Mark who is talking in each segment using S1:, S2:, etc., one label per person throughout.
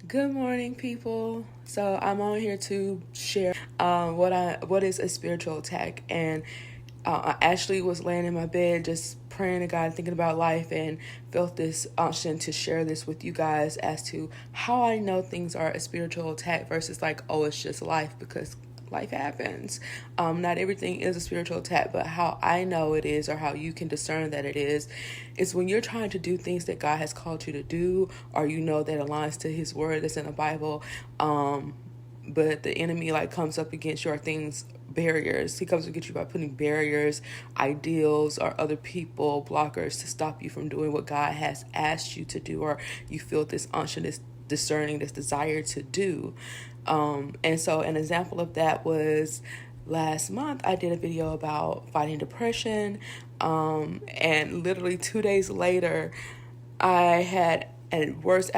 S1: Good morning, people. So I'm on here to share what is a spiritual attack, and I actually was laying in my bed just praying to God, thinking about life, and felt this unction to share this with you guys as to how I know things are a spiritual attack versus like, oh, it's just life, because life happens. Not everything is a spiritual attack, but how I know it is, or how you can discern that it is when you're trying to do things that God has called you to do, or you know that aligns to His word that's in the Bible. But the enemy like comes up against your things, barriers. He comes to get you by putting barriers, ideals, or other people, blockers to stop you from doing what God has asked you to do, or you feel this unction, this discerning, this desire to do. And so an example of that was last month I did a video about fighting depression. And literally 2 days later, I had a worst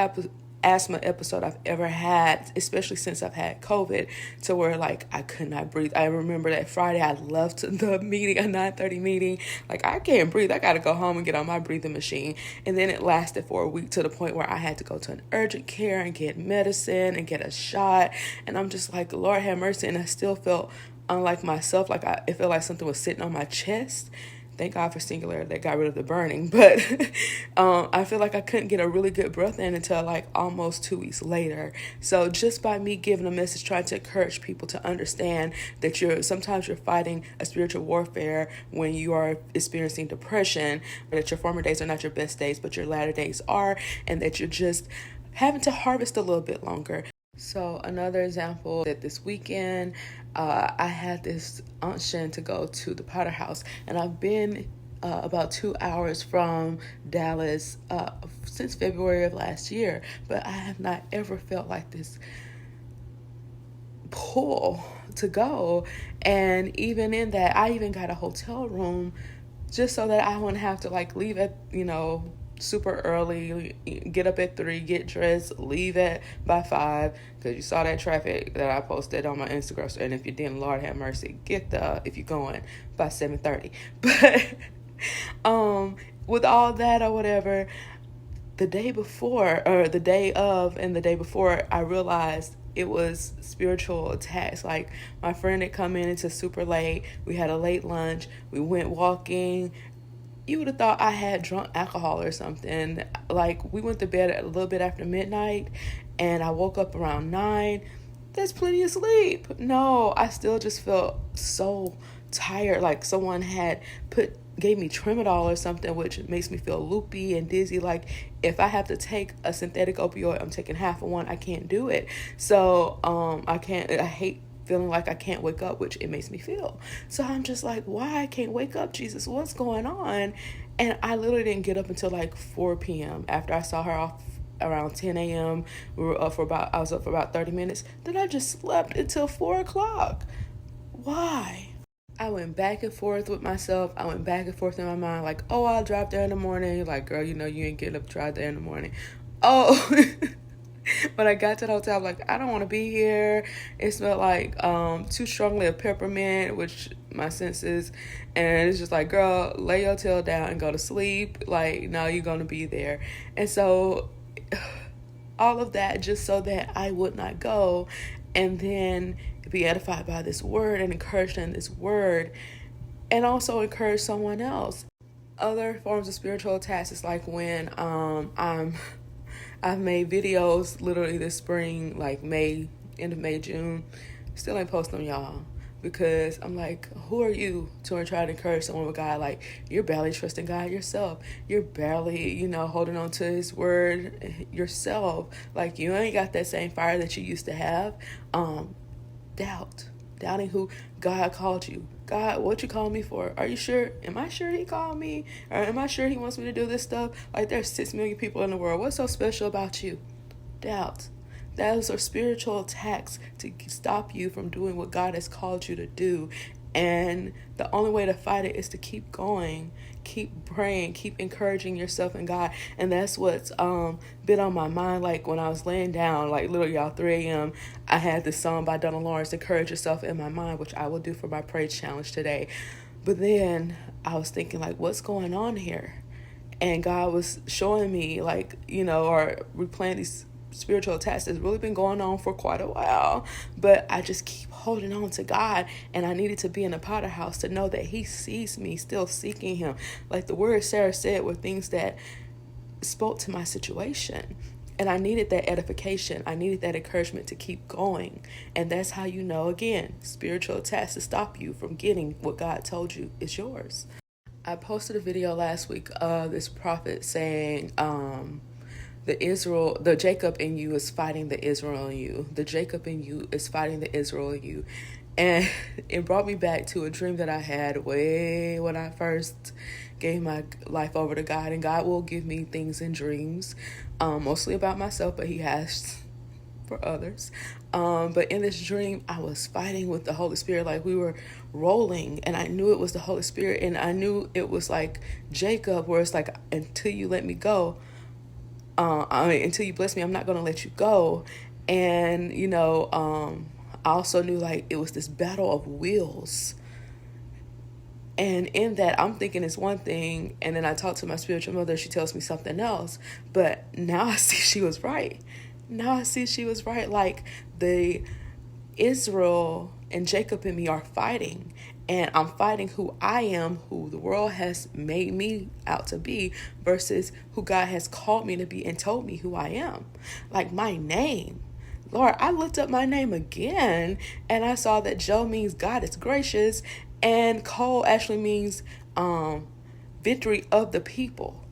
S1: asthma episode I've ever had, especially since I've had COVID, to where like I could not breathe. I remember that Friday I left the meeting, a 9:30 meeting. Like, I can't breathe. I got to go home and get on my breathing machine. And then it lasted for a week to the point where I had to go to an urgent care and get medicine and get a shot. And I'm just like, Lord have mercy. And I still felt unlike myself. Like it felt like something was sitting on my chest. Thank God for Singular that got rid of the burning. But I feel like I couldn't get a really good breath in until like almost 2 weeks later. So just by me giving a message, trying to encourage people to understand that sometimes you're fighting a spiritual warfare when you are experiencing depression, that your former days are not your best days, but your latter days are, and that you're just having to harvest a little bit longer. So another example, that this weekend I had this unction to go to the Potter House, and I've been about 2 hours from Dallas since February of last year, but I have not ever felt like this pull to go. And even in that, I even got a hotel room just so that I wouldn't have to like leave at super early, get up at 3, get dressed, leave by 5, because you saw that traffic that I posted on my Instagram. And if you didn't, Lord have mercy, if you're going by 7:30. But with all that or whatever, the day before, or the day of and the day before, I realized it was spiritual attacks. Like, my friend had come in until super late. We had a late lunch. We went walking. You would have thought I had drunk alcohol or something. Like, we went to bed a little bit after midnight, and I woke up around 9. There's plenty of sleep. No, I still just felt so tired. Like someone gave me Tramadol or something, which makes me feel loopy and dizzy. Like, if I have to take a synthetic opioid, I'm taking half of one. I can't do it. So I hate feeling like I can't wake up, which it makes me feel. So I'm just like, why I can't wake up, Jesus? What's going on? And I literally didn't get up until like 4 p.m. after I saw her off around 10 a.m. I was up for about 30 minutes. Then I just slept until 4 o'clock. Why? I went back and forth with myself. I went back and forth in my mind, like, oh, I'll drive there in the morning. Like, girl, you ain't getting up to drive there in the morning. Oh, when I got to the hotel, I'm like, I don't want to be here. It smelled like too strongly of peppermint, which my senses, and it's just like, girl, lay your tail down and go to sleep. Like, no, you're going to be there. And so all of that just so that I would not go, and then be edified by this word and encouraged in this word, and also encourage someone else. Other forms of spiritual attacks is like when I've made videos literally this spring, like end of May, June. Still ain't posting them, y'all, because I'm like, who are you to try to encourage someone with God? Like, you're barely trusting God yourself. You're barely, holding on to His word yourself. Like, you ain't got that same fire that you used to have. Doubting who God called you. God, what you call me for? Are you sure? Am I sure He called me? Or am I sure He wants me to do this stuff? Like, there's 6 million people in the world. What's so special about you? Doubt. Those are spiritual attacks to stop you from doing what God has called you to do. And the only way to fight it is to keep going, keep praying, keep encouraging yourself in God. And that's what's been on my mind. Like, when I was laying down, like literally y'all, 3 a.m., I had this song by Donna Lawrence, Encourage Yourself, in my mind, which I will do for my praise challenge today. But then I was thinking, like, what's going on here? And God was showing me, like, or replaying these spiritual attacks that's really been going on for quite a while, but I just keep holding on to God, and I needed to be in a Potter house to know that he sees me still seeking him. Like the words Sarah said were things that spoke to my situation, and I needed that edification. I needed that encouragement to keep going. And that's how you know, again, spiritual attacks to stop you from getting what God told you is yours. I posted a video last week of this prophet saying, the Jacob in you is fighting the Israel in you. The Jacob in you is fighting the Israel in you. And it brought me back to a dream that I had way when I first gave my life over to God. And God will give me things in dreams, mostly about myself, but he has for others. But in this dream, I was fighting with the Holy Spirit. Like we were rolling, and I knew it was the Holy Spirit. And I knew it was like Jacob, where it's like, until you let me go, until you bless me, I'm not going to let you go. And, I also knew like it was this battle of wills. And in that, I'm thinking it's one thing. And then I talk to my spiritual mother. She tells me something else. But now I see she was right. Like the Israel and Jacob and me are fighting. And I'm fighting who I am, who the world has made me out to be, versus who God has called me to be and told me who I am. Like my name. Lord, I looked up my name again, and I saw that Joe means God is gracious, and Cole actually means victory of the people.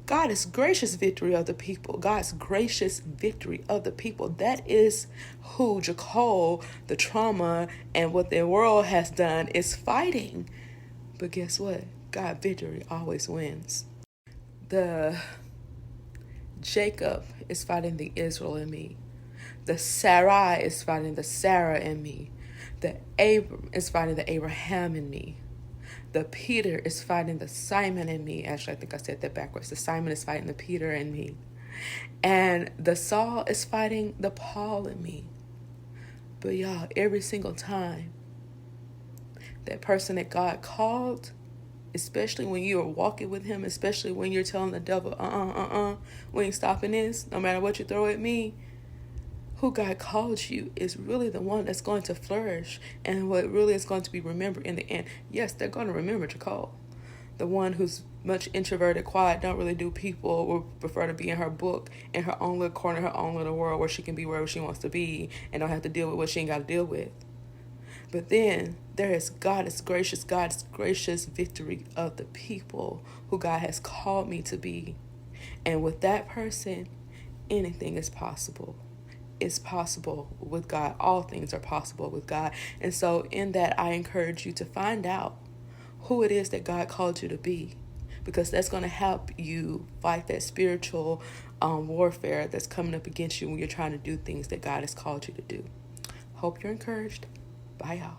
S1: God is gracious victory of the people. God's gracious victory of the people. That is who Jacole, the trauma, and what the world has done is fighting. But guess what? God victory always wins. The Jacob is fighting the Israel in me. The Sarai is fighting the Sarah in me. The Abram is fighting the Abraham in me. The Peter is fighting the Simon in me. Actually, I think I said that backwards. The Simon is fighting the Peter in me. And the Saul is fighting the Paul in me. But y'all, every single time that person that God called, especially when you are walking with him, especially when you're telling the devil, we ain't stopping this, no matter what you throw at me, who God called you is really the one that's going to flourish, and what really is going to be remembered in the end. Yes, they're going to remember Jacole, the one who's much introverted, quiet, don't really do people, would prefer to be in her book, in her own little corner, her own little world, where she can be wherever she wants to be and don't have to deal with what she ain't got to deal with. But then there is God's gracious victory of the people who God has called me to be. And with that person, anything is possible. It's possible with God. All things are possible with God. And so in that, I encourage you to find out who it is that God called you to be, because that's going to help you fight that spiritual warfare that's coming up against you when you're trying to do things that God has called you to do. Hope you're encouraged. Bye, y'all.